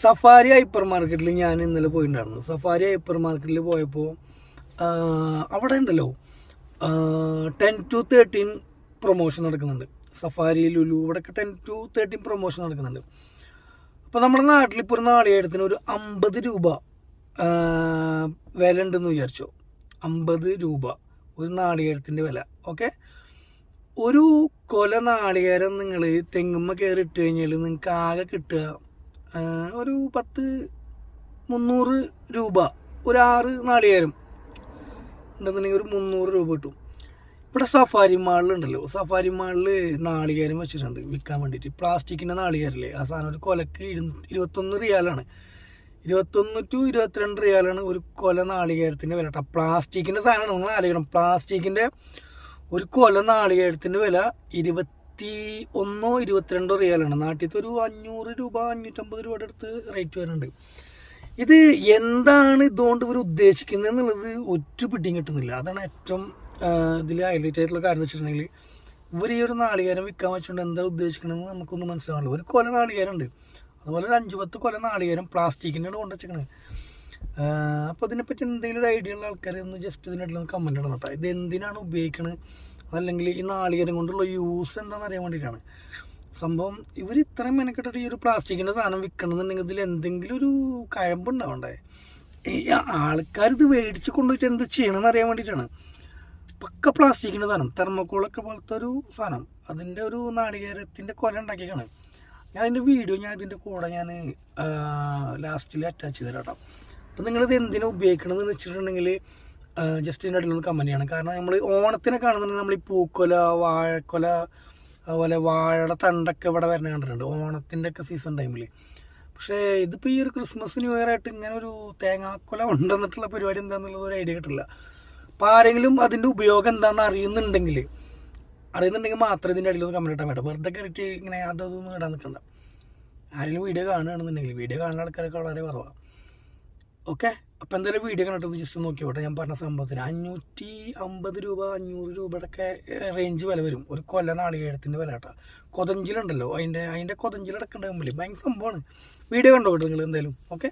Safari hyper മാർക്കറ്റിൽ ഞാൻ ഇന്നലെ പോയിട്ടുണ്ടായിരുന്നു. സഫാരി ഹൈപ്പർ മാർക്കറ്റിൽ പോയപ്പോൾ അവിടെ ഉണ്ടല്ലോ 10 to 13 പ്രൊമോഷൻ നടക്കുന്നുണ്ട്. സഫാരി, ലുലു ഇവിടെയൊക്കെ 10 to 13 പ്രൊമോഷൻ നടക്കുന്നുണ്ട്. അപ്പോൾ നമ്മുടെ നാട്ടിലിപ്പോൾ ഒരു നാളികേരത്തിന് ഒരു 50 രൂപ വില ഉണ്ടെന്ന് വിചാരിച്ചോ. 50 രൂപ ഒരു നാളികേരത്തിൻ്റെ വില. ഓക്കെ, ഒരു കൊല നാളികേരം നിങ്ങൾ തെങ്ങുമ്മ കയറി ഇട്ട് കഴിഞ്ഞാൽ നിങ്ങൾക്ക് ആകെ കിട്ടുക ഒരു 300 രൂപ. ഒരു 6 നാളികേരം ഉണ്ടെന്നുണ്ടെങ്കിൽ ഒരു 300 രൂപ കിട്ടും. ഇവിടെ സഫാരി മാളിലുണ്ടല്ലോ, സഫാരി മാളിൽ നാളികേരം വെച്ചിട്ടുണ്ട് വിൽക്കാൻ വേണ്ടിയിട്ട്. പ്ലാസ്റ്റിക്കിൻ്റെ നാളികേരല്ലേ, ആ സാധനം ഒരു കൊലക്ക് 21 റിയാലാണ്. 21 to 22 റിയാലാണ് ഒരു കൊല നാളികേരത്തിൻ്റെ വില കേട്ടോ. പ്ലാസ്റ്റിക്കിൻ്റെ സാധനമാണ്, നിങ്ങൾ ആലോചിക്കണം. പ്ലാസ്റ്റിക്കിൻ്റെ ഒരു കൊല നാളികേരത്തിൻ്റെ വില 21 22 റിയാലാണ്. നാട്ടിലത്തെ ഒരു 500 രൂപ 550 രൂപയുടെ അടുത്ത് റേറ്റ് വരുന്നുണ്ട്. ഇത് എന്താണ് ഇതുകൊണ്ട് ഇവർ ഉദ്ദേശിക്കുന്നത് എന്നുള്ളത് ഒറ്റ പിടിയും കിട്ടുന്നില്ല. അതാണ് ഏറ്റവും ഇതിൽ ഹൈലൈറ്റ് ആയിട്ടുള്ള കാര്യം എന്ന് വെച്ചിട്ടുണ്ടെങ്കിൽ, ഇവർ ഈ ഒരു നാളികേരം വിൽക്കാൻ വെച്ചുകൊണ്ട് എന്താ ഉദ്ദേശിക്കണമെന്ന് നമുക്കൊന്നും മനസ്സിലാവില്ല. ഒരു കൊല നാളികേരം ഉണ്ട്, അതുപോലെ ഒരു 5-10 കൊല നാളികേരം പ്ലാസ്റ്റിക്കിൻ്റെയാണ് കൊണ്ടുവച്ചിരിക്കുന്നത്. അപ്പോൾ ഇതിനെപ്പറ്റി എന്തെങ്കിലും ഒരു ഐഡിയ ഉള്ള ആൾക്കാർ ഒന്ന് ജസ്റ്റ് ഇതിനായിട്ടുള്ള കമൻറ്റ് ഇടണം കേട്ടോ. ഇത് എന്തിനാണ് ഉപയോഗിക്കുന്നത്, അതല്ലെങ്കിൽ ഈ നാളികേരം കൊണ്ടുള്ള യൂസ് എന്താണെന്ന് അറിയാൻ വേണ്ടിയിട്ടാണ് സംഭവം. ഇവർ ഇത്രയും മെനക്കെട്ടിട്ട് ഈ ഒരു പ്ലാസ്റ്റിക്കിൻ്റെ സാധനം വിൽക്കണമെന്നുണ്ടെങ്കിൽ ഇതിൽ എന്തെങ്കിലും ഒരു കഴമ്പുണ്ടാവണ്ടേ. ഈ ആൾക്കാർ ഇത് മേടിച്ച് കൊണ്ടുപോയിട്ട് എന്ത് ചെയ്യണമെന്ന് അറിയാൻ വേണ്ടിയിട്ടാണ്. പക്ക പ്ലാസ്റ്റിക്കിൻ്റെ സാധനം, തെർമോക്കോളൊക്കെ പോലത്തെ ഒരു സാധനം, അതിൻ്റെ ഒരു നാളികേരത്തിൻ്റെ കൊല ഉണ്ടാക്കിയേക്കാണ്. ഞാൻ അതിൻ്റെ വീഡിയോ ഇതിൻ്റെ കൂടെ ഞാൻ ലാസ്റ്റിൽ അറ്റാച്ച് ചെയ്ത് തരാം കേട്ടോ. അപ്പോൾ നിങ്ങളിത് എന്തിനാണ് ഉപയോഗിക്കണമെന്ന് വെച്ചിട്ടുണ്ടെങ്കിൽ ജസ്റ്റ് ഇതിൻ്റെ അടിയിലൊന്ന് കമൻറ്റ് ചെയ്യണം. കാരണം നമ്മൾ ഓണത്തിനെ കാണുന്നുണ്ടെങ്കിൽ നമ്മൾ ഈ പൂക്കൊല, വാഴക്കൊല, അതുപോലെ വാഴയുടെ തണ്ടൊക്കെ ഇവിടെ വരുന്ന കണ്ടിട്ടുണ്ട് ഓണത്തിൻ്റെ ഒക്കെ സീസൺ ടൈമിൽ. പക്ഷേ ഇതിപ്പോൾ ഈ ഒരു ക്രിസ്മസ് ന്യൂ ഇയർ ആയിട്ട് ഇങ്ങനെ ഒരു തേങ്ങാക്കൊല ഉണ്ടെന്നിട്ടുള്ള പരിപാടി എന്താണെന്നുള്ളത് ഒരു ഐഡിയ കിട്ടില്ല. അപ്പോൾ ആരെങ്കിലും അതിൻ്റെ ഉപയോഗം എന്താണെന്ന് അറിയുന്നുണ്ടെങ്കിൽ മാത്രമേ ഇതിൻ്റെ അടിയിലൊന്ന് കമൻറ്റ് ഇട്ടാൻ വേണ്ട. വെറുതെ കയറിയിട്ട് ഇങ്ങനെ അതൊന്നും ഇടാൻ നിൽക്കണ്ട. ആരെങ്കിലും വീഡിയോ കാണുകയാണെന്നുണ്ടെങ്കിൽ, വീഡിയോ കാണുന്ന ആൾക്കാരൊക്കെ വളരെ കുറവാണ്. ഓക്കെ, അപ്പോൾ എന്തായാലും വീഡിയോ കണ്ടിട്ട് ജസ്റ്റ് നോക്കിയോട്ടെ. ഞാൻ പറഞ്ഞ സംഭവത്തിന് 550 രൂപ 500 രൂപയുടെയൊക്കെ റേഞ്ച് വില വരും ഒരു കൊല നാളികേരത്തിൻ്റെ വില കേട്ടോ. കൊതഞ്ചിലുണ്ടല്ലോ, അതിൻ്റെ കൊതഞ്ചിലടക്കം മുമ്പിൽ ഭയങ്കര സംഭവമാണ്. വീഡിയോ കണ്ടോ കേട്ടോ നിങ്ങൾ എന്തായാലും. ഓക്കെ.